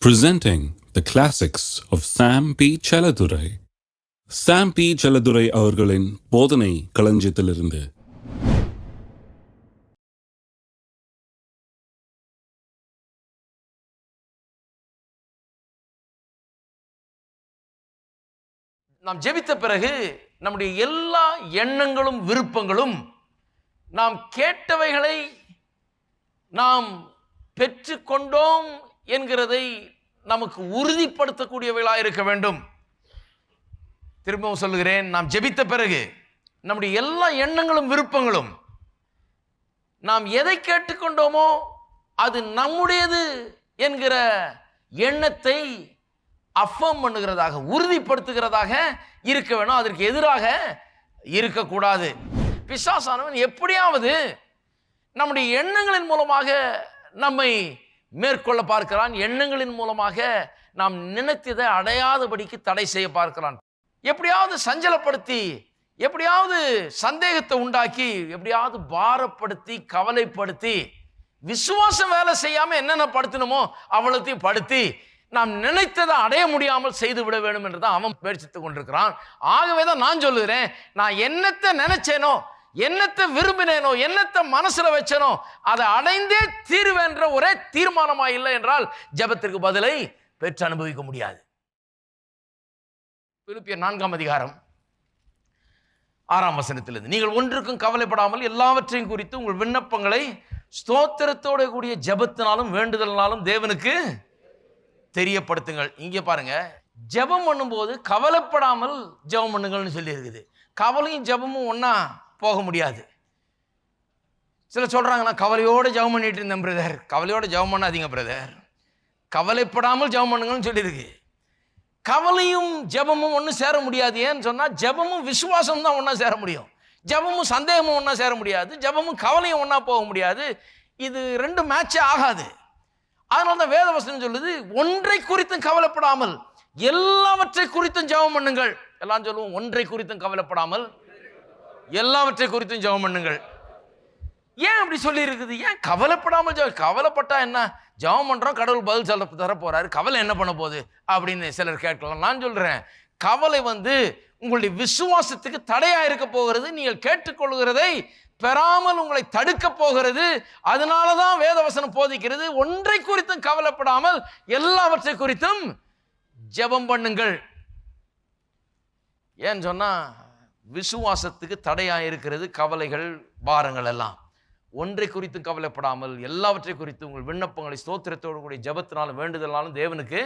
Presenting the classics of Sam P. Chaladurai. Sam P. Chaladurai அவர்களின் போதனை களஞ்சியத்திலிருந்து. நாம் ஜெபித்த பிறகு நம்முடைய எல்லா எண்ணங்களும் விருப்பங்களும் நாம் கேட்டவைகளை நாம் பெற்றுக்கொண்டோம் என்கிறதை நமக்கு உறுதிப்படுத்தக்கூடியவைகளாக இருக்க வேண்டும். திரும்பவும் சொல்லுகிறேன், நாம் ஜெபித்த பிறகு நம்முடைய எல்லா எண்ணங்களும் விருப்பங்களும் நாம் எதை கேட்டுக்கொண்டோமோ அது நம்முடையது என்கிற எண்ணத்தை அஃபர்ம் பண்ணுகிறதாக, உறுதிப்படுத்துகிறதாக இருக்க வேணும். அதற்கு எதிராக இருக்கக்கூடாது. பிசாசானவன் எப்படியாவது நம்முடைய எண்ணங்களின் மூலமாக நம்மை மேற்கொள்ள பார்க்கிறான். எண்ணங்களின் மூலமாக நாம் நினைத்ததை அடையாதபடிக்கு தடை செய்ய பார்க்கிறான். எப்படியாவது சஞ்சலப்படுத்தி, எப்படியாவது சந்தேகத்தை உண்டாக்கி, எப்படியாவது பாரப்படுத்தி, கவலைப்படுத்தி, விசுவாசம் வேலை செய்யாம என்னென்ன படுத்தணுமோ அவ்வளத்தையும் படுத்தி நாம் நினைத்ததை அடைய முடியாமல் செய்து விட வேண்டும் என்றுதான் அவன் முயற்சித்துக் கொண்டிருக்கிறான். ஆகவேதான் நான் சொல்லுகிறேன், நான் என்னத்தை நினைச்சேனோ, என்னத்தை விரும்பினேனோ, என்னத்தை மனசுல வச்சேனோ அதை அடைந்தே தீர்வேன்ற ஒரே தீர்மானமா இல்லை என்றால் ஜெபத்திற்கு பதிலை பெற்று அனுபவிக்க முடியாது. பிலிப்பியர் 4ஆம் அதிகாரம் 6ஆம் வசனத்திலிருந்து, நீங்கள் ஒன்றுக்கும் கவலைப்படாமல் எல்லாவற்றையும் குறித்து உங்கள் விண்ணப்பங்களை ஸ்தோத்திரத்தோட கூடிய ஜெபத்தினாலும் வேண்டுதலினாலும் தேவனுக்கு தெரியப்படுத்துங்கள். இங்க பாருங்க, ஜெபம் பண்ணும்போது கவலைப்படாமல் ஜெபம் பண்ணுங்கள்னு சொல்லி இருக்குது. கவலையும் ஜெபமும் ஒன்னா போக முடியாது. சில சொல்றாங்க, நான் கவலையோடு ஜெபம் பண்ணிட்டு இருந்தேன் பிரதர். கவலையோட ஜெபம் பண்ணாதீங்க பிரதர், கவலைப்படாமல் ஜெபம் பண்ணுங்கன்னு சொல்லியிருக்கு. கவலையும் ஜெபமும் ஒன்றும் சேர முடியாது. ஏன்னு சொன்னா, ஜெபமும் விசுவாசம் தான் ஒன்னா சேர முடியும். ஜெபமும் சந்தேகமும் ஒன்னா சேர முடியாது. ஜெபமும் கவலையும் ஒன்னா போக முடியாது. இது ரெண்டு மேட்சே ஆகாது. அதனால தான் வேதவசனம் சொல்லுது, ஒன்றை குறித்தும் கவலைப்படாமல் எல்லாவற்றை குறித்தும் ஜெபம் பண்ணுங்கள். எல்லாம் சொல்லுவோம், ஒன்றை குறித்தும் கவலைப்படாமல் எல்லாவற்றை குறித்தும் ஜெபம் பண்ணுங்கள். ஏன் அப்படி சொல்லி இருக்குது? ஏன் கவலைப்படாமல் கவலைப்பட்டா என்ன? ஜெபம் பண்றோம், கடவுள் பதில் சொல்ல தர போறாரு, கவலை என்ன பண்ண போகுது அப்படின்னு சிலர் கேட்கலாம். நான் சொல்றேன், கவலை உங்களுடைய விசுவாசத்துக்கு தடையா இருக்க போகிறது. நீங்கள் கேட்டுக்கொள்கிறதை பெறாமல் உங்களை தடுக்க போகிறது. அதனாலதான் வேதவசனம் போதிக்கிறது, ஒன்றை குறித்தும் கவலைப்படாமல் எல்லாவற்றை குறித்தும் ஜெபம் பண்ணுங்கள். ஏன்னு சொன்னா, விசுவாசத்துக்கு தடையா இருக்கிறது கவலைகள், பாரங்கள் எல்லாம். ஒன்றை குறித்து கவலைப்படாமல் எல்லாவற்றை குறித்து உங்கள் விண்ணப்பங்களை ஸ்தோத்திரத்தோடு கூடிய ஜெபத்தினாலும் வேண்டுதலாலும் தேவனுக்கு,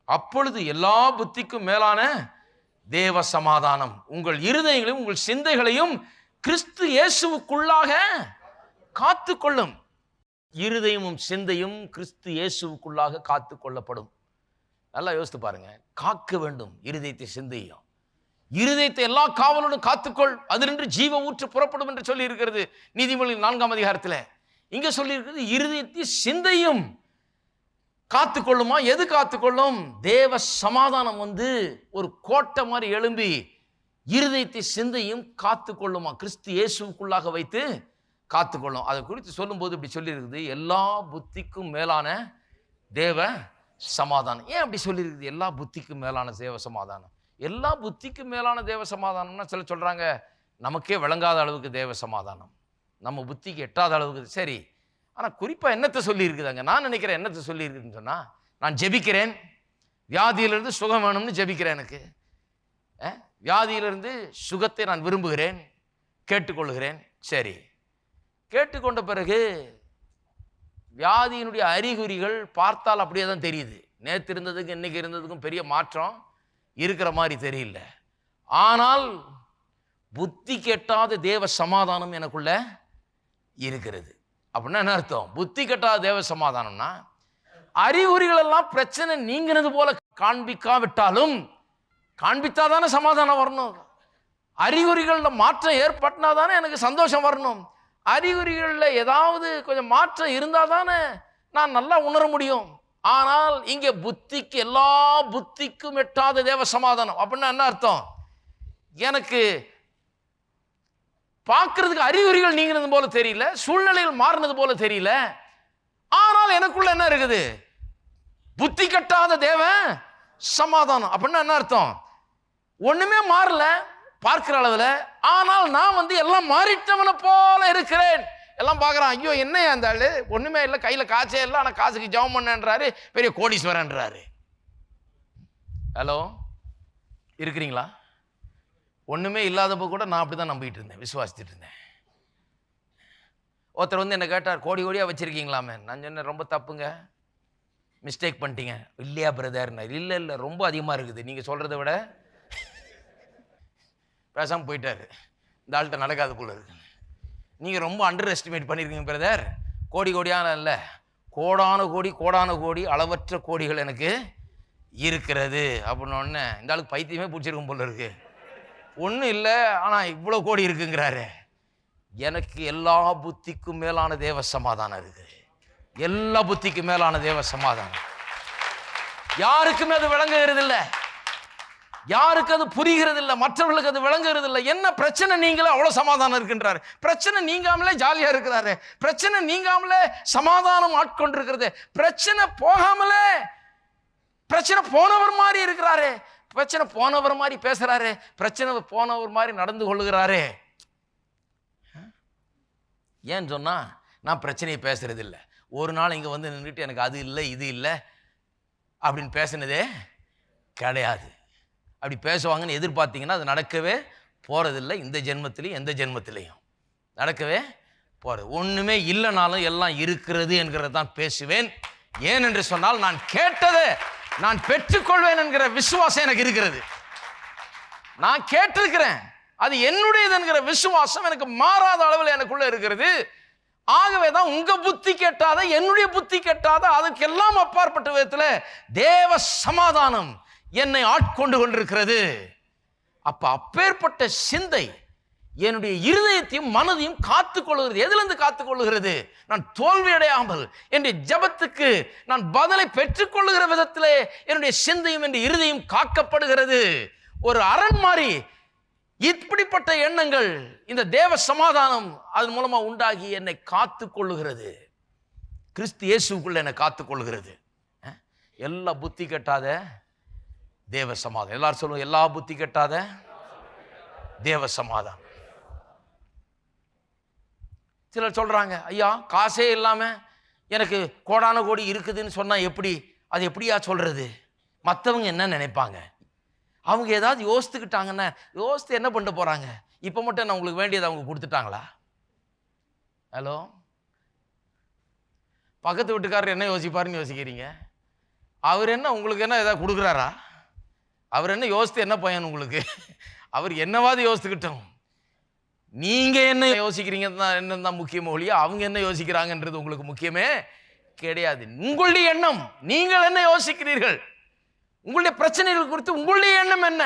அப்பொழுது எல்லா புத்திக்கும் மேலான தேவ சமாதானம் உங்கள் இருதயங்களையும் உங்கள் சிந்தைகளையும் கிறிஸ்து இயேசுவுக்குள்ளாக காத்து கொள்ளும். இருதயமும் சிந்தையும் கிறிஸ்து இயேசுவுக்குள்ளாக காத்து கொள்ளப்படும். நல்லா யோசித்து பாருங்க, காக்க வேண்டும் இருதயத்தை சிந்தையும். இருதயத்தை எல்லா காவலுடன் காத்துக்கொள், அதிலிருந்து ஜீவ ஊற்று புறப்படும் என்று சொல்லி இருக்கிறது நீதிமொழிகள் 4ஆம் அதிகாரத்தில். இங்க சொல்லி இருக்கிறது, இருதயத்தை சிந்தையும் காத்துக்கொள்ளுமா? எது காத்துக்கொள்ளும்? தேவ சமாதானம் ஒரு கோட்டை மாதிரி எழும்பி இருதயத்தை சிந்தையும் காத்துக்கொள்ளுமா, கிறிஸ்து இயேசுக்குள்ளாக வைத்து காத்துக்கொள்ளும். அதை குறித்து சொல்லும்போது இப்படி சொல்லி இருக்குது, எல்லா புத்திக்கும் மேலான தேவ சமாதானம். ஏன் அப்படி சொல்லி இருக்குது? எல்லா புத்திக்கும் மேலான தேவ சமாதானம். எல்லா புத்திக்கும் மேலான தேவ சமாதானம்னா சில சொல்றாங்க, நமக்கே விளங்காத அளவுக்கு தேவ சமாதானம், நம்ம புத்திக்கு எட்டாத அளவுக்கு. சரி, ஆனால் குறிப்பாக என்னத்தை சொல்லி இருக்குதாங்க? நான் நினைக்கிறேன், என்னத்தை சொல்லி இருக்குதுன்னு சொன்னா, நான் ஜெபிக்கிறேன், வியாதியிலிருந்து சுகம் வேணும்னு ஜெபிக்கிறேன். எனக்கு வியாதியிலிருந்து சுகத்தை நான் விரும்புகிறேன், கேட்டுக்கொள்கிறேன். சரி, கேட்டுக்கொண்ட பிறகு வியாதியினுடைய அறிகுறிகள் பார்த்தால் அப்படியே தான் தெரியுது. நேற்று இருந்ததுக்கும் இன்னைக்கு இருந்ததுக்கும் பெரிய மாற்றம் இருக்கிற மாதிரி தெரியல. ஆனால் புத்தி கெட்டாத தேவ சமாதானம் எனக்குள்ள இருக்கிறது. அப்படின்னா என்ன அர்த்தம்? புத்தி கெட்டாத தேவ சமாதானம்னா, அறிகுறிகள் எல்லாம் பிரச்சனை நீங்கினது போல காண்பிக்காவிட்டாலும், காண்பித்தாதானே சமாதானம் வரணும். அறிகுறிகளில் மாற்றம் ஏற்பட்டினா தானே எனக்கு சந்தோஷம் வரணும். அறிகுறிகளில் ஏதாவது கொஞ்சம் மாற்றம் இருந்தால் தானே நான் நல்லா உணர முடியும். ஆனால் இங்கே புத்திக்கு, எல்லா புத்திக்கும் எட்டாத தேவ சமாதானம் அப்படின்னா என்ன அர்த்தம்? எனக்கு பார்க்கறதுக்கு அறிகுறிகள் நீங்கினது போல தெரியல, சூழ்நிலைகள் மாறினது போல தெரியல, ஆனால் எனக்குள்ள என்ன இருக்குது? புத்தி கட்டாத தேவன் சமாதானம். அப்படின்னா என்ன அர்த்தம்? ஒண்ணுமே மாறல பார்க்கிற அளவுல, ஆனால் நான் எல்லாம் மாறிட்டவனை போல இருக்கிறேன். எல்லாம் பார்க்குறான், ஐயோ என்னையா அந்த ஆளு, ஒண்ணுமே இல்லை, கையில காசே இல்லை, ஆனால் காசுக்கு ஜெபம் பண்ணன்றாரு, பெரிய கோடீஸ்வரன்றாரு. ஹலோ, இருக்கிறீங்களா? ஒண்ணுமே இல்லாதப்போ கூட நான் அப்படிதான் நம்பிட்டு இருந்தேன், விசுவாசிச்சுட்டு இருந்தேன். ஒருத்தர் என்ன கேட்டார், கோடி கோடியா வச்சிருக்கீங்களாமே. நான் சொன்னேன், ரொம்ப தப்புங்க, மிஸ்டேக் பண்ணிட்டீங்க. இல்லையா பிரதர்? இல்லை இல்லை, ரொம்ப அதிகமாக இருக்குது, நீங்கள் சொல்கிறத விட. பேசாமல் போயிட்டாரு. இந்த ஆள்கிட்ட நடக்காது போல இருக்கு. நீங்கள் ரொம்ப அண்டர் எஸ்டிமேட் பண்ணியிருக்கீங்க பிரதர். கோடி கோடியான இல்லை, கோடான கோடி அளவற்ற கோடிகள் எனக்கு இருக்கிறது அப்படின்னோடனே இந்த ஆளுக்கு பைத்தியமே பிடிச்சிருக்கும் போல இருக்கு. ஒன்றும் இல்லை, ஆனால் இவ்வளோ கோடி இருக்குங்கிறாரு. எனக்கு எல்லா புத்திக்கும் மேலான தேவ சமாதானம் இருக்கு. எல்லா புத்திக்கும் மேலான தேவ சமாதானம். யாருக்குமே அது விளங்குகிறது இல்லை, யாருக்கு அது புரிகிறது இல்லை, மற்றவர்களுக்கு அது விளங்குகிறது இல்லை. என்ன பிரச்சனை நீங்களே அவ்வளோ சமாதானம் இருக்குன்றாரு. பிரச்சனை நீங்காமலே ஜாலியா இருக்கிறாரு. பிரச்சனை நீங்காமலே சமாதானம் ஆட்கொண்டிருக்கிறது. பிரச்சனை போகாமலே பிரச்சனை போனவர் மாதிரி இருக்கிறாரு. பிரச்சனை போனவர் மாதிரி பேசுறாரு. பிரச்சனை போனவர் மாதிரி நடந்து கொள்ளுகிறாரு. ஏன்னு சொன்னா, நான் பிரச்சனையை பேசுறது இல்லை. ஒரு நாள் இங்க நின்றுட்டு எனக்கு அது இல்லை இது இல்லை அப்படின்னு பேசினதே கிடையாது. அப்படி பேசுவாங்கன்னு எதிர்பார்த்தீங்கன்னா அது நடக்கவே போறதில்லை. இந்த ஜென்மத்திலையும் எந்த ஜென்மத்திலையும் நடக்கவே போறது. ஒண்ணுமே இல்லைனாலும் எல்லாம் இருக்கிறது என்கிறத தான் பேசுவேன். ஏன் என்று சொன்னால், நான் கேட்டதை நான் பெற்றுக்கொள்வேன் என்கிற விசுவாசம் எனக்கு இருக்கிறது. நான் கேட்டிருக்கிறேன், அது என்னுடையது என்கிற விசுவாசம் எனக்கு மாறாத அளவில் எனக்குள்ள இருக்கிறது. ஆகவே தான் உங்க புத்தி கெட்டாத, என்னுடைய புத்தி கெட்டாத, அதுக்கெல்லாம் அப்பாற்பட்ட விதத்தில் தேவ சமாதானம் என்னை ஆட்கொண்டு கொண்டிருக்கிறது. அப்பேற்பட்ட சிந்தை என்னுடைய இருதயத்தையும் மனதையும் காத்துக்கொள்கிறது. எதிலிருந்து காத்துக்கொள்ளுகிறது? நான் தோல்வி அடையாமல் என்னுடைய ஜபத்துக்கு நான் பதிலை பெற்றுக்கொள்ளுகிற விதத்திலே என்னுடைய சிந்தையும் என்னுடைய இருதயம் காக்கப்படுகிறது. ஒரு அரண் மாதிரி இப்படிப்பட்ட எண்ணங்கள், இந்த தேவ சமாதானம் அதன் மூலமா உண்டாகி என்னை காத்துக்கொள்ளுகிறது. கிறிஸ்து இயேசுக்குள்ள என்னை காத்துக்கொள்ளுகிறது. எல்லா புத்தி கெட்டாத தேவ சமாதானம். எல்லாரும் சொல்லுங்க, எல்லா புத்தி கெட்டாத தேவ சமாதானம். சிலர் சொல்றாங்க, ஐயா காசே இல்லாம எனக்கு கோடான கோடி இருக்குதுன்னு சொன்னா எப்படி? அது எப்படியா சொல்றது? மற்றவங்க என்ன நினைப்பாங்க? அவங்க ஏதாவது யோசித்துக்கிட்டாங்கன்னா, யோசித்து என்ன பண்ண போறாங்க? இப்ப மட்டும் நான் உங்களுக்கு வேண்டியதை அவங்க கொடுத்துட்டாங்களா? ஹலோ, பக்கத்து வீட்டுக்காரர் என்ன யோசிப்பாருன்னு யோசிக்கிறீங்க? அவர் என்ன உங்களுக்கு என்ன ஏதாவது கொடுக்குறாரா? அவர் என்ன யோசித்து என்ன பயன் உங்களுக்கு? அவர் என்னவாது யோசித்துக்கிட்டோம். நீங்க என்ன யோசிக்கிறீங்க என்னதான் முக்கியமோ ஒழிய அவங்க என்ன யோசிக்கிறாங்கன்றது உங்களுக்கு முக்கியமே கிடையாது. உங்களுடைய எண்ணம், நீங்கள் என்ன யோசிக்கிறீர்கள், உங்களுடைய பிரச்சனைகள் குறித்து உங்களுடைய எண்ணம் என்ன?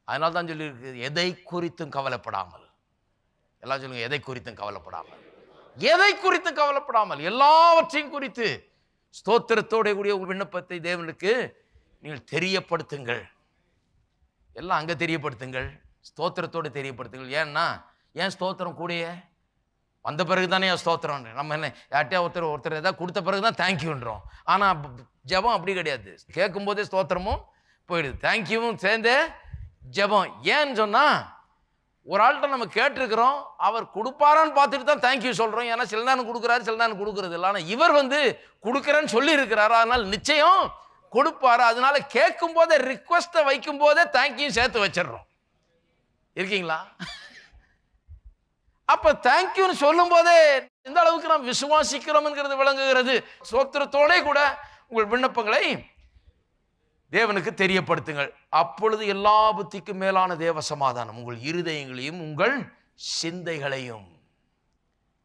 அதனால தான் சொல்லியிருக்கு, எதை குறித்தும் கவலைப்படாமல். எல்லாம் சொல்லுங்க, எதை குறித்தும் கவலைப்படாமல். எதை குறித்தும் கவலைப்படாமல் எல்லாவற்றையும் குறித்து ஸ்தோத்திரத்தோட கூடிய விண்ணப்பத்தை தேவனுக்கு நீங்கள் தெரியப்படுத்துங்கள். எல்லாம் அங்கே தெரியப்படுத்துங்கள், ஸ்தோத்திரத்தோடு தெரியப்படுத்துங்கள். ஏன் ஸ்தோத்திரம் கூடிய வந்த பிறகு தானே ஸ்தோத்திரம். நம்ம என்ன யார்ட்டையா ஒருத்தர் ஏதாவது கொடுத்த பிறகு தான் தேங்க்யூன்றோம். ஆனால் ஜபம் அப்படி கிடையாது. கேட்கும் போதே ஸ்தோத்திரமும் போயிடுது, தேங்க்யூவும் சேர்ந்தே ஜபம். ஏன்னு சொன்னால், ஒரு ஆள்கிட்ட நம்ம கேட்டிருக்கிறோம், அவர் கொடுப்பாரான்னு பார்த்துட்டு தான் தேங்க்யூ சொல்கிறோம். ஏன்னா சில நேரம் கொடுக்குறாரு, சில நேரம் கொடுக்குறது இல்லை. ஆனால் இவர் கொடுக்குறேன்னு சொல்லி இருக்கிறாரு, அதனால் நிச்சயம் கொடுப்பாரு. அதனால கேட்கும் போதே, ரிக்வஸ்ட்டை வைக்கும் போதே தேங்க்யூ சேர்த்து வச்சிடறோம். இருக்கீங்களா? அப்ப தேங்க்யூன்னு சொல்லும் போதே இந்த அளவுக்கு நாம் விசுவாசிக்கிறோம் என்கிறது விளங்குகிறது. ஸ்தோத்திரத்தோட கூட உங்கள் விண்ணப்பங்களை தேவனுக்கு தெரியப்படுத்துங்கள். அப்பொழுது எல்லா புத்திக்கும் மேலான தேவ சமாதானம் உங்கள் இருதயங்களையும் உங்கள் சிந்தைகளையும்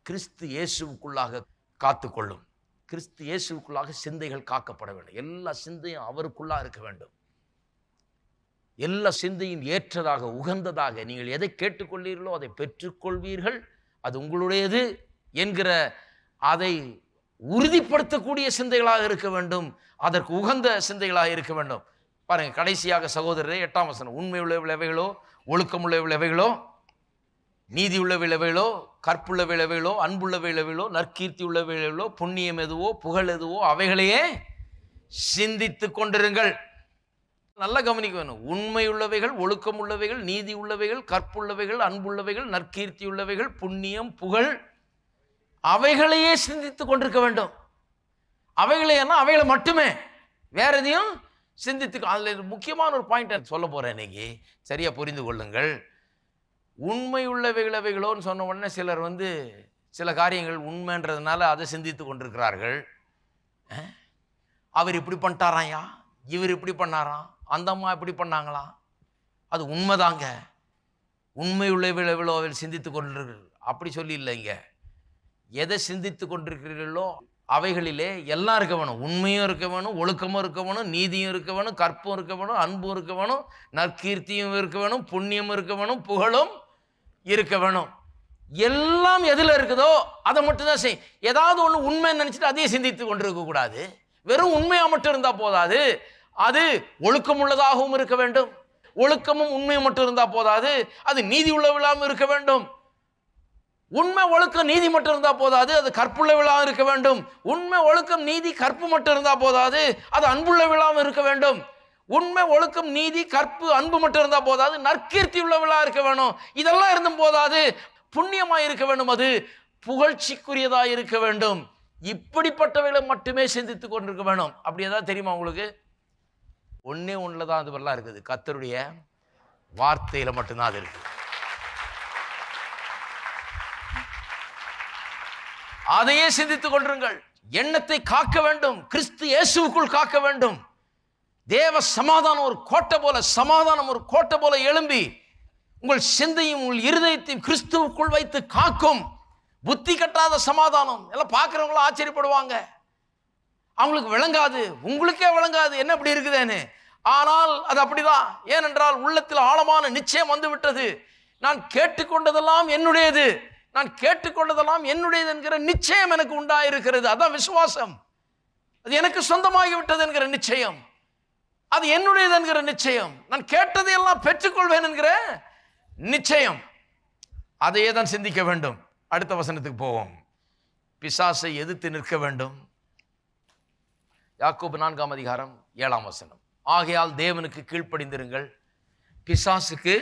கிறிஸ்து இயேசுவுக்குள்ளாக காத்துக்கொள்ளும். கிறிஸ்து இயேசுவுக்குள்ளாக சிந்தைகள் காக்கப்பட வேண்டும். எல்லா சிந்தையும் அவருக்குள்ளா இருக்க வேண்டும். எல்லா சிந்தையும் ஏற்றதாக, உகந்ததாக, நீங்கள் எதை கேட்டுக்கொள்ளீர்களோ அதை பெற்றுக்கொள்வீர்கள், அது உங்களுடையது என்கிற அதை உறுதிப்படுத்தக்கூடிய சிந்தைகளாக இருக்க வேண்டும். அதற்கு உகந்த சிந்தைகளாக இருக்க வேண்டும். பாருங்க, கடைசியாக சகோதரரே 8ஆம் வசனம், உண்மை உள்ள விளைவைகளோ, ஒழுக்கம் உள்ள விளைவைகளோ, நீதி உள்ள விளைவைகளோ, கற்புள்ள விளைவைகளோ, அன்புள்ள விளைவைகளோ, நற்கீர்த்தி உள்ள விளைவைகளோ, புண்ணியம் எதுவோ, புகழ் எதுவோ, அவைகளையே சிந்தித்து கொண்டிருங்கள். நல்லா கவனிக்க வேணும். உண்மை உள்ளவைகள், ஒழுக்கம் உள்ளவைகள், நீதி உள்ளவைகள், கற்புள்ளவைகள், அன்புள்ளவைகள், நற்கீர்த்தி உள்ளவைகள், புண்ணியம், புகழ், அவைகளையே சிந்தித்து கொண்டிருக்க வேண்டும். அவைகளையெல்லாம் அவைகளை மட்டுமே, வேற எதையும் சிந்தித்து. அதில் முக்கியமான ஒரு பாயிண்ட் சொல்ல போறேன் இன்னைக்கு, சரியா புரிந்து கொள்ளுங்கள். உண்மை உள்ளவைகள் அவைகளோன்னு சொன்ன உடனே சிலர் சில காரியங்கள் உண்மைன்றதுனால அதை சிந்தித்து கொண்டிருக்கிறார்கள். அவர் இப்படி பண்ணிட்டாராயா, இவர் இப்படி பண்ணாராம், அந்த அம்மா இப்படி பண்ணாங்களாம். அது உண்மைதாங்க. உண்மை உள்ளவைகள் எவ்வளோ சிந்தித்து கொண்டிருக்கிறீர்கள் அப்படி சொல்லி இல்லைங்க. எதை சிந்தித்து கொண்டிருக்கிறீர்களோ அவைகளிலே எல்லாம் இருக்க வேணும். உண்மையும் இருக்க வேணும், ஒழுக்கமும் இருக்க வேணும், நீதியும் இருக்க வேணும், கற்பும் இருக்க வேணும், அன்பும் இருக்க வேணும், நற்கீர்த்தியும் இருக்க வேணும், புண்ணியமும் இருக்க வேணும், புகழும் இருக்க வேணும். எல்லாம் எதில் இருக்குதோ அதை மட்டும் தான் செய். ஏதாவது ஒன்று உண்மைன்னு நினச்சிட்டு அதையும் சிந்தித்து கொண்டிருக்க கூடாது. வெறும் உண்மையாக மட்டும் இருந்தால் போதாது, அது ஒழுக்கம் உள்ளதாகவும் இருக்க வேண்டும். ஒழுக்கமும் உண்மையும் மட்டும் இருந்தால் போதாது, அது நீதி உள்ளவளாகவும் இருக்க வேண்டும். உண்மை ஒழுக்கம் நீதி மட்டும் இருந்தால் போதாது, அது கற்புள்ள விழாவும் இருக்க வேண்டும். உண்மை ஒழுக்கம் நீதி கற்பு மட்டும் இருந்தால் போதாது, அது அன்புள்ள விழாவும் இருக்க வேண்டும். உண்மை ஒழுக்கம் நீதி கற்பு அன்பு மட்டும் இருந்தால் போதாது, நற்கீர்த்தி உள்ள விழா இருக்க வேணும். இதெல்லாம் இருந்தும் போதாது, புண்ணியமாக இருக்க வேண்டும், அது புகழ்ச்சிக்குரியதாக இருக்க வேண்டும். இப்படிப்பட்டவைகளை மட்டுமே சிந்தித்து கொண்டிருக்க வேணும். அப்படி ஏதாவது தெரியுமா உங்களுக்கு? ஒன்னே ஒன்றில் தான் அது வரலாம் இருக்குது. கர்த்தருடைய வார்த்தையில மட்டும்தான் அது இருக்கு. அதையே சிந்தித்துக் கொண்டிருங்கள். எண்ணத்தை காக்க வேண்டும், கிறிஸ்து இயேசுவுக்குள் காக்க வேண்டும். தேவ சமாதானம் ஒரு கோட்டை போல, சமாதானம் ஒரு கோட்டை போல எழும்பி உங்கள் சிந்தையும் உங்கள் இருதயத்தையும் கிறிஸ்துவுக்குள் வைத்து காக்கும். புத்தி கட்டாத சமாதானம் எல்லாம் பார்க்குறவங்களும் ஆச்சரியப்படுவாங்க. அவங்களுக்கு விளங்காது, உங்களுக்கே விளங்காது என்ன இப்படி இருக்குதுன்னு. ஆனால் அது அப்படிதான். ஏனென்றால் உள்ளத்தில் ஆழமான நிச்சயம் வந்து விட்டது. நான் கேட்டுக்கொண்டதெல்லாம் என்னுடையது, நான் கேட்டுக்கொண்டதெல்லாம் என்னுடையது என்கிற நிச்சயம் எனக்கு உண்டாயிருக்கிறது. அதான் விசுவாசம். அது எனக்கு சொந்தமாகி விட்டது என்கிற நிச்சயம், அது என்னுடையது என்கிற நிச்சயம், நான் கேட்டதையெல்லாம் பெற்றுக்கொள்வேன் என்கிற நிச்சயம். அதையே தான் சிந்திக்க வேண்டும். அடுத்த வசனத்துக்கு போவோம். பிசாசை எதிர்த்து நிற்க வேண்டும். யாக்கோபு 4ஆம் அதிகாரம் 7ஆம் வசனம். ஆகையால் தேவனுக்கு கீழ்ப்படிந்திருங்கள், பிசாசுக்கு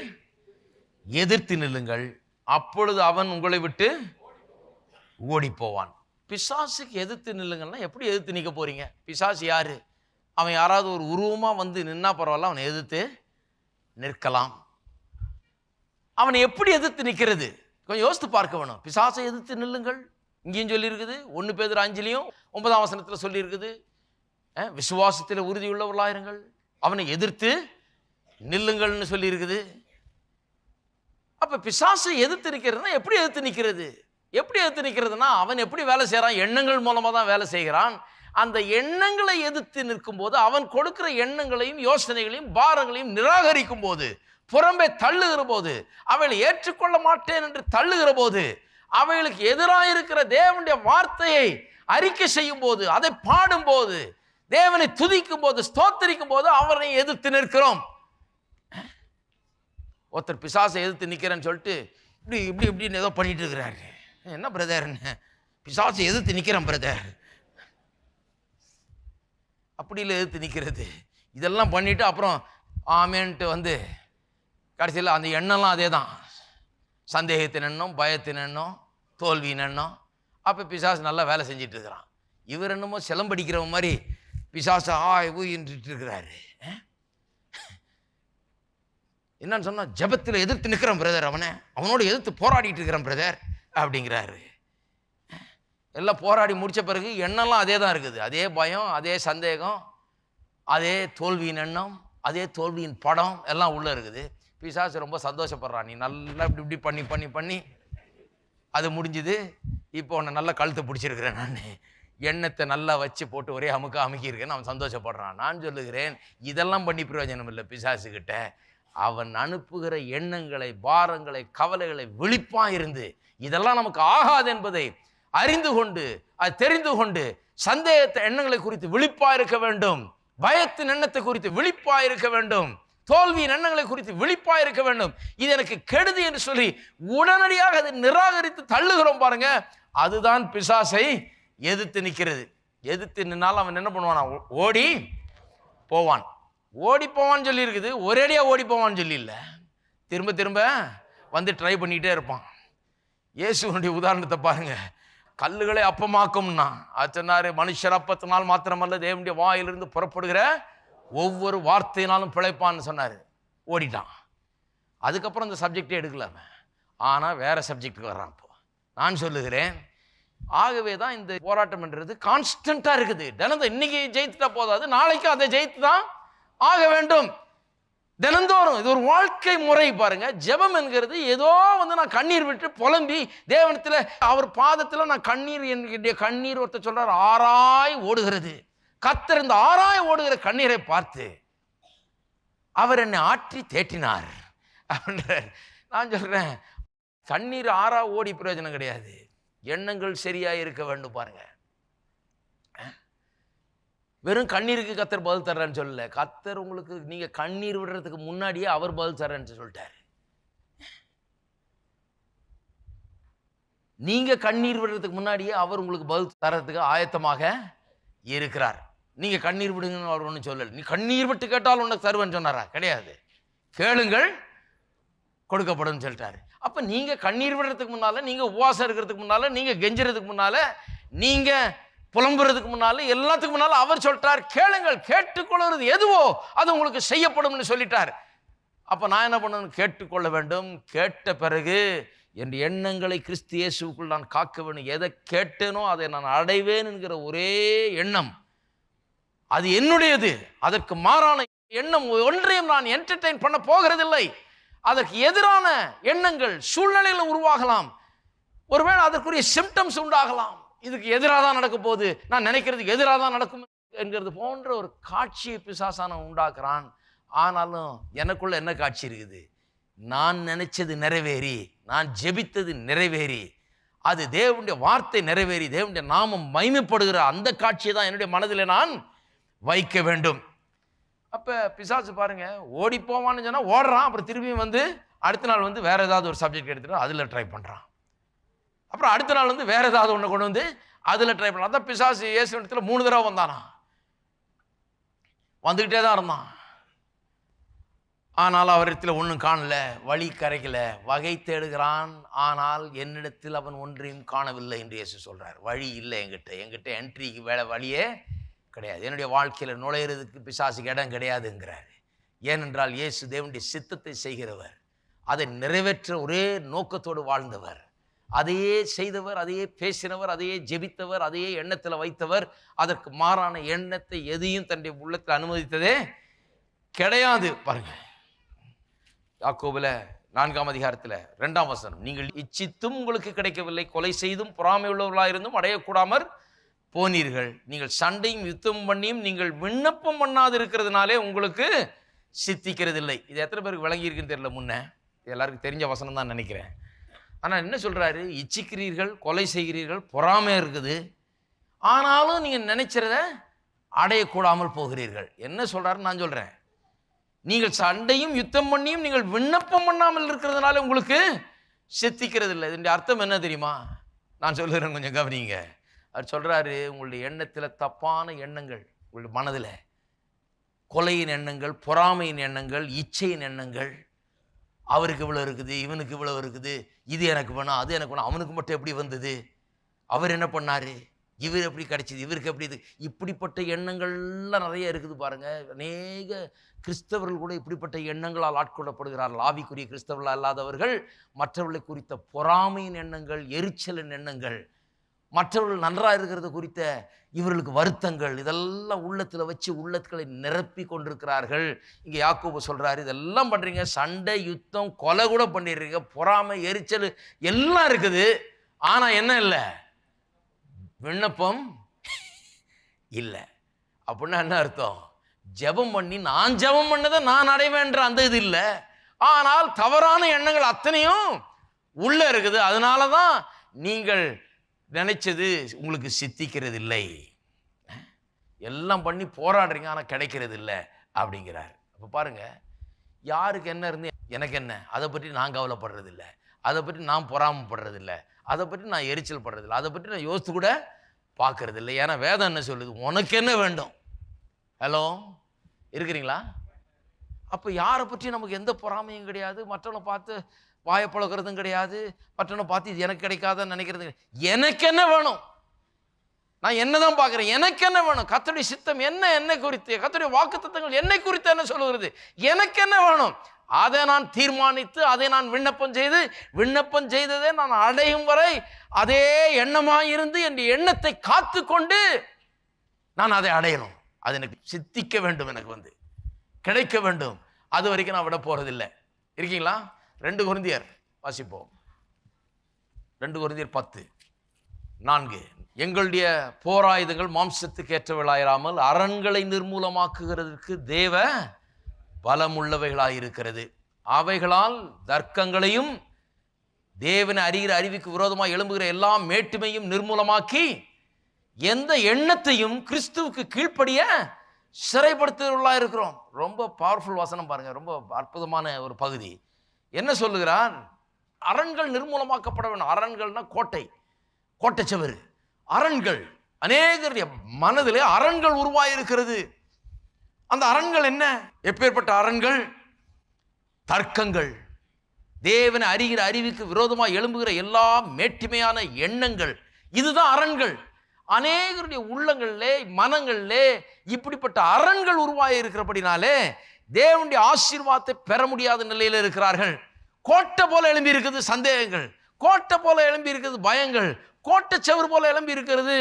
எதிர்த்து நில்லுங்கள், அப்பொழுது அவன் உங்களை விட்டு ஓடி போவான். பிசாசுக்கு எதிர்த்து நில்லுங்கள்னா எப்படி எதிர்த்து நிற்க போறீங்க? பிசாசு யாரு? அவன் யாராவது ஒரு உருவமா நின்னா பரவாயில்ல, அவனை எதிர்த்து நிற்கலாம். அவனை எப்படி எதிர்த்து நிற்கிறது கொஞ்சம் யோசித்து பார்க்க வேணும். பிசாசை எதிர்த்து நில்லுங்கள் இங்கேயும் சொல்லி இருக்குது, 1 பேதுரு 5 9ஆம் வசனத்தில் சொல்லி இருக்குது. விசுவாசத்தில் உறுதியுள்ளவர்களாயிருங்கள், அவனை எதிர்த்து நில்லுங்கள்னு சொல்லி இருக்குது. அப்ப பிசாசை எதிர்த்து நிற்கிறதுனா எப்படி எதிர்த்து நிற்கிறது? எப்படி எதிர்த்து நிற்கிறதுனா அவன் எப்படி வேலை செய்யறான்? எண்ணங்கள் மூலமா தான் வேலை செய்கிறான். அந்த எண்ணங்களை எதிர்த்து நிற்கும் போது, அவன் கொடுக்கிற எண்ணங்களையும் யோசனைகளையும் பாரங்களையும் நிராகரிக்கும் போது, புறம்பே தள்ளுகிற போது, அவைகளை ஏற்றுக்கொள்ள மாட்டேன் என்று தள்ளுகிற போது, அவைகளுக்கு எதிராக இருக்கிற தேவனுடைய வார்த்தையை அறிக்கை செய்யும் போது, அதை பாடும் போது, தேவனை துதிக்கும் போது, ஸ்தோத்தரிக்கும் போது அவனை எதிர்த்து நிற்கிறோம். ஒருத்தர் பிசாசை எதிர்த்து நிற்கிறேன்னு சொல்லிட்டு இப்படி இப்படி இப்படின்னு ஏதோ பண்ணிட்டு இருக்கிறாரு. என்ன பிரதர், பிசாசை எதிர்த்து நிற்கிறேன் பிரதர், அப்படி இல்லை எதிர்த்து நிற்கிறது. இதெல்லாம் பண்ணிட்டு அப்புறம் ஆமேன்ட்டு கடைசியில் அந்த எண்ணம்லாம் அதே தான். சந்தேகத்தின் எண்ணம், பயத்தின் எண்ணம், தோல்வியின் எண்ணம். அப்போ பிசாசு நல்லா வேலை செஞ்சிட்டு இருக்கிறான். இவர் என்னமோ சிலம்படிக்கிறவன் மாதிரி பிசாசு ஊயின்ட்டு இருக்கிறாரு. என்னன்னு சொன்னா, ஜபத்தில் எதிர்த்து நிற்கிறேன் பிரதர், அவனோட எதிர்த்து போராடிட்டு இருக்கிறேன் பிரதர் அப்படிங்கிறாரு. எல்லாம் போராடி முடிச்ச பிறகு எண்ணம்லாம் அதே தான் இருக்குது. அதே பயம், அதே சந்தேகம், அதே தோல்வியின் எண்ணம், அதே தோல்வியின் படம் எல்லாம் உள்ள இருக்குது. பிசாசு ரொம்ப சந்தோஷப்படுறான். நீ நல்லா இப்படி இப்படி பண்ணி பண்ணி பண்ணி அது முடிஞ்சுது, இப்போ உன்னை நல்லா கழுத்தை பிடிச்சிருக்கிறேன், நான் எண்ணத்தை நல்லா வச்சு போட்டு ஒரே அமுக்கியிருக்கேன்னு அவன் சந்தோஷப்படுறான். நான் சொல்லுகிறேன், இதெல்லாம் பண்ணி பிரயோஜனம் இல்லை. பிசாசுக்கிட்ட அவன் அனுப்புகிற எண்ணங்களை, பாரங்களை, கவலைகளை விழிப்பா இருந்து இதெல்லாம் நமக்கு ஆகாது என்பதை அறிந்து கொண்டு, அது தெரிந்து கொண்டு, சந்தேகத்தை எண்ணங்களை குறித்து விழிப்பா இருக்க வேண்டும், பயத்தின் எண்ணத்தை குறித்து விழிப்பா இருக்க வேண்டும், தோல்வியின் எண்ணங்களை குறித்து விழிப்பா இருக்க வேண்டும். இது எனக்கு கெடுதி என்று சொல்லி உடனடியாக அதை நிராகரித்து தள்ளுகிறோம் பாருங்க, அதுதான் பிசாசை எதிர்த்து நிற்கிறது. எதிர்த்து நின்னாலும் அவன் என்ன பண்ணுவானா? ஓடி போவான். ஓடி போவான்னு சொல்லி இருக்குது, ஒரேடியாக ஓடி போவான்னு சொல்லி இல்லை, திரும்ப திரும்ப வந்து ட்ரை பண்ணிகிட்டே இருப்பான். இயேசுனுடைய உதாரணத்தை பாருங்க. கல்லுகளை அப்பமாக்கும்னா அது சொன்னார், மனுஷர் அப்பத்தினால் மாத்திரமல்ல தேவனுடைய வாயிலிருந்து புறப்படுகிற ஒவ்வொரு வார்த்தையினாலும் பிழைப்பான்னு சொன்னார். ஓடிட்டான். அதுக்கப்புறம் இந்த சப்ஜெக்டே எடுக்கலாம, ஆனால் வேற சப்ஜெக்டுக்கு வர்றான். இப்போ நான் சொல்லுகிறேன், ஆகவே தான் இந்த போராட்டம் என்றது கான்ஸ்டன்டா இருக்குது. தினந்தோறும் இன்னைக்கு ஜெயித்துட்டா போதாது, நாளைக்கு அதை ஜெயித்து தான் ஆக வேண்டும். தினந்தோறும் இது ஒரு வாழ்க்கை முறை. பாருங்க, ஜெபம் என்கிறது ஏதோ வந்து நான் கண்ணீர் விட்டு புலம்பி தேவனத்தில் அவர் பாதத்தில் நான் கண்ணீர், என்கிற கண்ணீர் ஒருத்தர் சொல்றார் ஆராய் ஓடுகிறது. கர்த்தர் இந்த ஆராய் ஓடுகிற கண்ணீரை பார்த்து அவர் என்னை ஆற்றி தேற்றினார் அப்படின்றார். நான் சொல்றேன், கண்ணீர் ஆறா ஓடி பிரயோஜனம் கிடையாது, எண்ணங்கள் சரியா இருக்க வேண்டும். பாருங்க, வெறும் கண்ணீருக்கு கர்த்தர் பதில் தர்றேன்னு சொல்லல. கர்த்தர் உங்களுக்கு நீங்க கண்ணீர் விடுறதுக்கு முன்னாடியே அவர் பதில் தர்றேன்னு சொல்லிட்டாரு. நீங்க கண்ணீர் விடுறதுக்கு முன்னாடியே அவர் உங்களுக்கு பதில் தர்றதுக்கு ஆயத்தமாக இருக்கிறார். நீங்க கண்ணீர் விடுங்கன்னு அவர் ஒன்றும் சொல்லல. நீ கண்ணீர் விட்டு கேட்டாலும் உனக்கு தருவேன்னு சொன்னாரா? கிடையாது. கேளுங்கள் கொடுக்கப்படும் சொல்லிட்டாரு. அப்ப நீங்க கண்ணீர் விடுறதுக்கு முன்னால, நீங்க உபவாசம் இருக்கிறதுக்கு முன்னால, நீங்க கெஞ்சுறதுக்கு முன்னால, நீங்க புலம்புறதுக்கு முன்னால, எல்லாத்துக்கு முன்னால அவர் சொல்லிட்டார் கேளுங்கள், கேட்டுக்கொள்வது எதுவோ அது உங்களுக்கு செய்யப்படும்னு சொல்லிட்டார். அப்ப நான் என்ன பண்ணணும்? கேட்டுக்கொள்ள வேண்டும். கேட்ட பிறகு என் எண்ணங்களை கிறிஸ்து இயேசுவுக்குள் நான் காக்க வேண்டும். எதை கேட்டேனோ அதை நான் அடைவேன் என்கிற ஒரே எண்ணம் அது என்னுடையது. அதற்கு மாறான எண்ணம் ஒன்றையும் நான் என்டர்டெயின் பண்ண போகிறதில்லை. அதற்கு எதிரான எண்ணங்கள் சூழ்நிலையில் உருவாகலாம், ஒருவேளை அதற்குரிய சிம்டம்ஸ் உண்டாகலாம். இதுக்கு எதிராக தான் நடக்க போகுது, நான் நினைக்கிறதுக்கு எதிராக தான் நடக்கும் என்கிறது போன்ற ஒரு காட்சியை பிசாசான உண்டாக்குறான். ஆனாலும் எனக்குள்ள என்ன காட்சி இருக்குது? நான் நினைச்சது நிறைவேறி, நான் ஜெபித்தது நிறைவேறி, அது தேவனுடைய வார்த்தை நிறைவேறி, தேவனுடைய நாமம் மகிமைப்படுகிற அந்த காட்சியை தான் என்னுடைய மனதில் நான் வைக்க வேண்டும். அப்ப பிசாசு பாருங்க, ஓடி போவான்னு சொன்னா ஓடுறான், அப்புறம் திரும்பியும் வந்து அடுத்த நாள் வந்து வேற ஏதாவது ஒரு சப்ஜெக்ட் எடுத்துட்டு அதுல ட்ரை பண்றான். அப்புறம் அடுத்த நாள் வந்து வேற ஏதாவது ஒண்ணு கொண்டு வந்து அதுல ட்ரை பண்ணலாம். அதான் பிசாசு இயேசு இடத்துல 3 தடவை வந்தானா, வந்துகிட்டே தான் இருந்தான். ஆனால் அவரிடத்தில் ஒன்றும் காணல, வழி கரைக்கல, வகை தேடுகிறான். ஆனால் என்னிடத்தில் அவன் ஒன்றையும் காணவில்லை என்று இயேசு சொல்றார். வழி இல்லை என்கிட்ட என்ட்ரிக்கு வழியே கிடையாது, என்னுடைய வாழ்க்கையில் நுழையிறதுக்கு பிசாசுக்கு இடம் கிடையாதுங்கிறார். ஏனென்றால் இயேசு தேவனுடைய சித்தத்தை செய்கிறவர், அதை நிறைவேற்ற ஒரே நோக்கத்தோடு வாழ்ந்தவர், அதையே செய்தவர், அதையே பேசினவர், அதையே ஜெபித்தவர், அதையே எண்ணத்தில் வைத்தவர். அதற்கு மாறான எண்ணத்தை எதையும் தன்னுடைய உள்ளத்தில் அனுமதித்ததே கிடையாது. பாருங்க, யாக்கோபுல 4ஆம் அதிகாரத்தில் 2ஆம் வசனம், நீங்கள் இச்சித்தும் உங்களுக்கு கிடைக்கவில்லை, கொலை செய்தும் பொறாமை உள்ளவர்களாயிருந்தும் அடையக்கூடாமற் போனீர்கள். நீங்கள் சண்டையும் யுத்தம் பண்ணியும் நீங்கள் விண்ணப்பம் பண்ணாது இருக்கிறதுனாலே உங்களுக்கு சித்திக்கிறதில்லை. இது எத்தனை பேருக்கு விளங்கி இருக்குன்னு தெரியல. முன்ன எல்லாருக்கும் தெரிஞ்ச வசனம் தான் நினைக்கிறேன். ஆனால் என்ன சொல்றாரு? இச்சிக்கிறீர்கள், கொலை செய்கிறீர்கள், பொறாமை இருக்குது, ஆனாலும் நீங்கள் நினைக்கிறத அடையக்கூடாமல் போகிறீர்கள். என்ன சொல்றாரு? நான் சொல்றேன், நீங்கள் சண்டையும் யுத்தம் பண்ணியும் நீங்கள் விண்ணப்பம் பண்ணாமல் இருக்கிறதுனால உங்களுக்கு சித்திக்கிறது இல்லை. இதனுடைய அர்த்தம் என்ன தெரியுமா? நான் சொல்லுறேன், கொஞ்சம் கவனிங்க. அவர் சொல்றாரு, உங்களுடைய எண்ணத்தில் தப்பான எண்ணங்கள், உங்களுடைய மனதில் கொலையின் எண்ணங்கள், பொறாமையின் எண்ணங்கள், இச்சையின் எண்ணங்கள், அவருக்கு இவ்வளோ இருக்குது, இவனுக்கு இவ்வளோ இருக்குது, இது எனக்கு வேணும், அது எனக்கு வேணும், அவனுக்கு மட்டும் எப்படி வந்தது, அவர் என்ன பண்ணாரு, இவர் எப்படி கிடைச்சிது, இவருக்கு எப்படி இது, இப்படிப்பட்ட எண்ணங்கள்லாம் நிறைய இருக்குது. பாருங்க, அநேக கிறிஸ்தவர்கள் கூட இப்படிப்பட்ட எண்ணங்களால் ஆட்கொள்ளப்படுகிறார்கள். ஆவிக்குரிய கிறிஸ்தவர்களாக இல்லாதவர்கள் மற்றவர்களை குறித்த பொறாமையின் எண்ணங்கள், எரிச்சலின் எண்ணங்கள், மற்றவர்கள் நன்றாக இருக்கிறது குறித்த இவர்களுக்கு வருத்தங்கள், இதெல்லாம் உள்ளத்தில் வச்சு உள்ளத்துக்களை நிரப்பி கொண்டிருக்கிறார்கள். இங்கே யாக்கோபு சொல்றாரு, இதெல்லாம் பண்றீங்க, சண்டை யுத்தம் கொலை கூட பண்ணிடுறீங்க, பொறாமை எரிச்சல் எல்லாம் இருக்குது, ஆனா என்ன இல்லை? விண்ணப்பம் இல்லை. அப்படின்னா என்ன அர்த்தம்? ஜெபம் பண்ணி நான் ஜெபம் பண்ணதை நான் அடைவேன்ற அந்த இது இல்லை, ஆனால் தவறான எண்ணங்கள் அத்தனையும் உள்ள இருக்குது. அதனால தான் நீங்கள் நினைச்சது உங்களுக்கு சித்திக்கிறது இல்லை. எல்லாம் பண்ணி போராடுறீங்க, ஆனால் கிடைக்கிறது இல்லை அப்படிங்கிறார். அப்போ பாருங்க, யாருக்கு என்ன இருந்து எனக்கு என்ன, அதை பற்றி நான் கவலைப்படுறது இல்லை, அதை பற்றி நான் பொறாமப்படுறது இல்லை, அதை பற்றி நான் எரிச்சல் படுறதில்லை, அதை பற்றி நான் யோசித்து கூட பார்க்கறது இல்லை. ஏன்னா வேதம் என்ன சொல்லுது? உனக்கு என்ன வேண்டும்? ஹலோ, இருக்கிறீங்களா? அப்போ யாரை பற்றி நமக்கு எந்த பொறாமையும் கிடையாது, மற்றவனை பார்த்து வாயை பழக்கிறதும் கிடையாது, மற்றவனை பார்த்து இது எனக்கு கிடைக்காதுன்னு நினைக்கிறது கிடையாது. எனக்கு என்ன வேணும்? நான் என்னதான் பார்க்குறேன், எனக்கு என்ன வேணும்? கர்த்தருடைய சித்தம் என்ன என்னை குறித்து, கர்த்தருடைய வாக்குத்தத்தங்கள் என்னை குறித்து என்ன சொல்லுகிறது, எனக்கு என்ன வேணும், அதை நான் தீர்மானித்து அதை நான் விண்ணப்பம் செய்ததை நான் அடையும் வரை அதே எண்ணமாயிருந்து என் எண்ணத்தை காத்து கொண்டு நான் அதை அடையணும். அது எனக்கு சித்திக்க வேண்டும், எனக்கு கிடைக்க வேண்டும். அது வரைக்கும் நான் விட போறதில்லை. இருக்கீங்களா? 2 கொரிந்தியர் வாசிப்போம். 2 கொரிந்தியர் 10:4. எங்களுடைய போராயுதங்கள் மாம்சத்துக்கு ஏற்றவர்களாயிராமல் அரண்களை நிர்மூலமாக்குகிறதுக்கு தேவ பலமுள்ளவைகளாயிருக்கிறது. அவைகளால் தர்க்கங்களையும் தேவனை அறிகிற அறிவுக்கு விரோதமாக எழும்புகிற எல்லா மேட்டுமையும் நிர்மூலமாக்கி எந்த எண்ணத்தையும் கிறிஸ்துவுக்கு கீழ்ப்படிய சிறைப்படுத்துவர்களா இருக்கிறோம். ரொம்ப பவர்ஃபுல் வசனம் பாருங்க, ரொம்ப அற்புதமான ஒரு பகுதி. என்ன சொல்லுகிறார்? அரண்கள் நிர்மூலமாக்கப்பட வேண்டும். அரண்கள்னா கோட்டை சுவர். அரண்கள், அநேகருடைய மனதிலே அரண்கள் உருவாயிருக்கிறது. அந்த அரண்கள் என்ன? எப்பேற்பட்ட அரண்கள்? தர்க்கங்கள், தேவனை அறிகிற அறிவுக்கு விரோதமாக எழும்புகிற எல்லா மேட்டுமையான எண்ணங்கள், இதுதான் அரண்கள். அநேகருடைய உள்ளங்களிலே, மனங்களிலே இப்படிப்பட்ட அரண்கள் உருவாகி இருக்கிறபடினாலே தேவனுடைய ஆசீர்வாதத்தை பெற முடியாத நிலையில் இருக்கிறார்கள். கோட்டை போல எழும்பி இருக்குது சந்தேகங்கள், கோட்டை போல எழும்பி இருக்குது பயங்கள், கோட்டை செவர் போல எழும்பி இருக்கிறது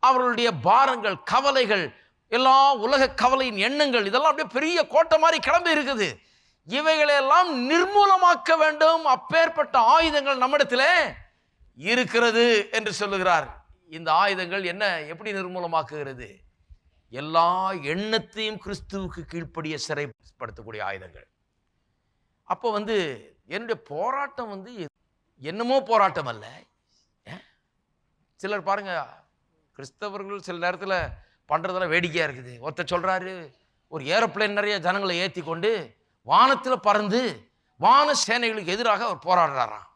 அவர்களுடைய பாரங்கள், கவலைகள், எல்லா உலக கவலையின் எண்ணங்கள், இதெல்லாம் அப்படியே பெரிய கோட்டை மாதிரி கிளம்பி இருக்குது. இவைகளெல்லாம் நிர்மூலமாக்க வேண்டும். அப்பேற்பட்ட ஆயுதங்கள் நம்மிடத்திலே இருக்கிறது என்று சொல்லுகிறார். இந்த ஆயுதங்கள் என்ன, எப்படி நிர்மூலமாக்குகிறது? எல்லா எண்ணத்தையும் கிறிஸ்துவுக்கு கீழ்ப்படிய சிறைப்படுத்தக்கூடிய ஆயுதங்கள். அப்போ என்னுடைய போராட்டம் என்னமோ போராட்டம் அல்ல. சிலர் பாருங்க, கிறிஸ்தவர்கள் சில நேரத்தில் பண்றதெல்லாம் வேடிக்கையா இருக்குது. ஒருத்தர் சொல்றாரு, ஒரு ஏரோப்ளேன் நிறைய ஜனங்களை ஏற்றி கொண்டு வானத்தில் பறந்து வான சேனைகளுக்கு எதிராக அவர் போராடுறாராம்.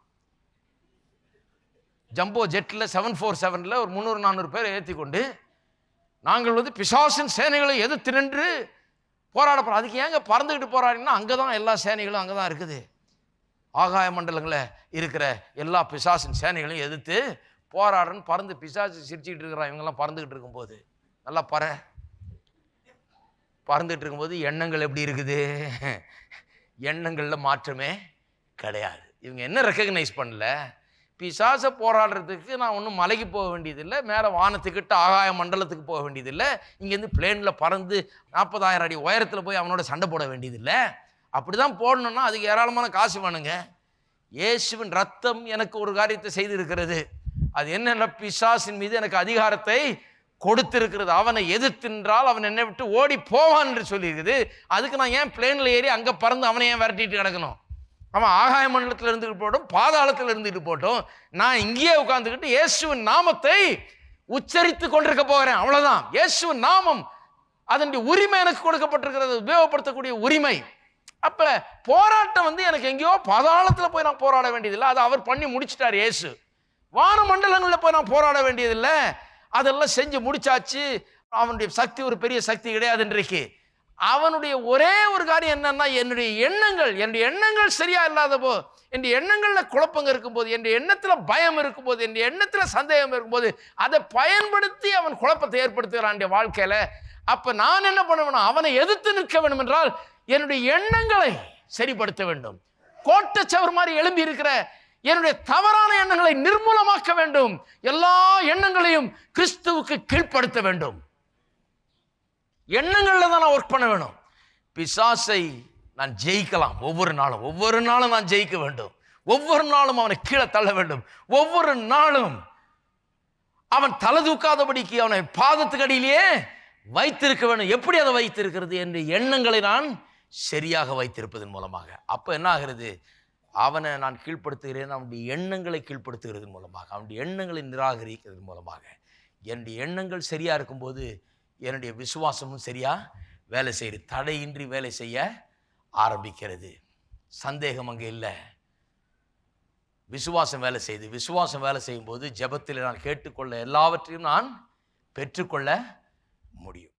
ஜம்போ ஜெட்டில் 747 ஒரு 300-400 பேரை ஏற்றி கொண்டு நாங்கள் பிசாசின் சேனைகளை எதிர்த்து நின்று போராட போகிறோம். அதுக்கு ஏங்க பறந்துக்கிட்டு போராடினா? அங்கே தான் எல்லா சேனைகளும் அங்கே தான் இருக்குது. ஆகாய மண்டலங்களில் இருக்கிற எல்லா பிசாசின் சேனைகளையும் எதிர்த்து போராடுறன்னு பறந்து பிசாசு சிரிச்சுக்கிட்டு இருக்கிறான். இவங்கெல்லாம் பறந்துக்கிட்டு இருக்கும்போது, நல்லா பறந்துகிட்டு இருக்கும்போது எண்ணங்கள் எப்படி இருக்குது? எண்ணங்களில் மாற்றமே கிடையாது. இவங்க என்ன ரெக்கக்னைஸ் பண்ணல? பிசாசை போராடுறதுக்கு நான் ஒன்றும் மலைக்கு போக வேண்டியதில்லை, மேலே வானத்துக்கிட்ட ஆகாய மண்டலத்துக்கு போக வேண்டியதில்லை, இங்கேருந்து பிளேனில் பறந்து 40,000 அடி உயரத்தில் போய் அவனோட சண்டை போட வேண்டியதில்லை. அப்படி தான் போடணுன்னா அதுக்கு ஏராளமான காசு வேணுங்க. இயேசுவின் ரத்தம் எனக்கு ஒரு காரியத்தை செய்திருக்கிறது. அது என்னென்ன? பிசாசின் மீது எனக்கு அதிகாரத்தை கொடுத்திருக்கிறது. அவனை எதிர்த்தின்றால் அவன் என்னை விட்டு ஓடி போவான் என்று சொல்லியிருக்குது. அதுக்கு நான் ஏன் பிளேனில் ஏறி அங்கே பறந்து அவனை ஏன் விரட்டிட்டு கிடக்கணும்? அவன் ஆகாய மண்டலத்தில் இருந்துக்கிட்டு போட்டோம், பாதாளத்தில் இருந்துட்டு போட்டோம், நான் இங்கேயே உட்கார்ந்துக்கிட்டு இயேசுவின் நாமத்தை உச்சரித்து கொண்டிருக்க போகிறேன். அவ்வளவுதான். இயேசுவின் நாமம், அதனுடைய உரிமை எனக்கு கொடுக்கப்பட்டிருக்கிறது, உபயோகப்படுத்தக்கூடிய உரிமை. அப்ப போராட்டம் எனக்கு எங்கேயோ பாதாளத்தில் போய் நான் போராட வேண்டியதில்லை, அதை அவர் பண்ணி முடிச்சிட்டார் இயேசு. வான மண்டலங்களில் போய் நான் போராட வேண்டியதில்லை, அதெல்லாம் செஞ்சு முடிச்சாச்சு. அவனுடைய சக்தி ஒரு பெரிய சக்தி கிடையாது இன்றைக்கு. அவனுடைய ஒரே ஒரு காரியம் என்னன்னா, என்னுடைய எண்ணங்கள் சரியா இல்லாதப்போ, என்னுடைய எண்ணங்கள்ல குழப்பங்க இருக்கும்போது, என்னுடைய எண்ணத்துல பயம் இருக்கும்போது, என்னுடைய எண்ணத்துல சந்தேகம் இருக்கும்போது, அதை பயன்படுத்தி அவன் குழப்பத்தை ஏற்படுத்துகிறான் வாழ்க்கையில. அப்ப நான் என்ன பண்ண வேணும்? அவனை எதிர்த்து நிற்க வேண்டும் என்றால் என்னுடைய எண்ணங்களை சரிப்படுத்த வேண்டும். கோட்டை சவர் மாதிரி எழும்பி இருக்கிற என்னுடைய தவறான எண்ணங்களை நிர்மூலமாக்க வேண்டும். எல்லா எண்ணங்களையும் கிறிஸ்துவுக்கு கீழ்ப்படுத்த வேண்டும். எண்ணங்கள்ல தான் நான் ஒர்க் பண்ண வேணும். பிசாசை நான் ஜெயிக்கலாம். ஒவ்வொரு நாளும் நான் ஜெயிக்க வேண்டும். ஒவ்வொரு நாளும் அவனை கீழே தள்ள வேண்டும். ஒவ்வொரு நாளும் அவன் தலை தூக்காதபடிக்கு அவனை பாதத்துக்கு அடியிலேயே வைத்திருக்க வேண்டும். எப்படி அதை வைத்திருக்கிறது? என்ற எண்ணங்களை நான் சரியாக வைத்திருப்பதன் மூலமாக. அப்ப என்ன ஆகிறது? அவனை நான் கீழ்ப்படுத்துகிறேன், அவனுடைய எண்ணங்களை கீழ்ப்படுத்துகிறது மூலமாக, அவனுடைய எண்ணங்களை நிராகரிக்கிறது மூலமாக. என்னுடைய எண்ணங்கள் சரியா இருக்கும்போது என்னுடைய விசுவாசமும் சரியா வேலை செய்யுது, தடையின்றி வேலை செய்ய ஆரம்பிக்கிறது. சந்தேகம் அங்கே இல்லை, விசுவாசம் வேலை செய்யுது. விசுவாசம் வேலை செய்யும் போது ஜெபத்தில் நான் கேட்டுக்கொள்ள எல்லாவற்றையும் நான் பெற்றுக்கொள்ள முடியும்.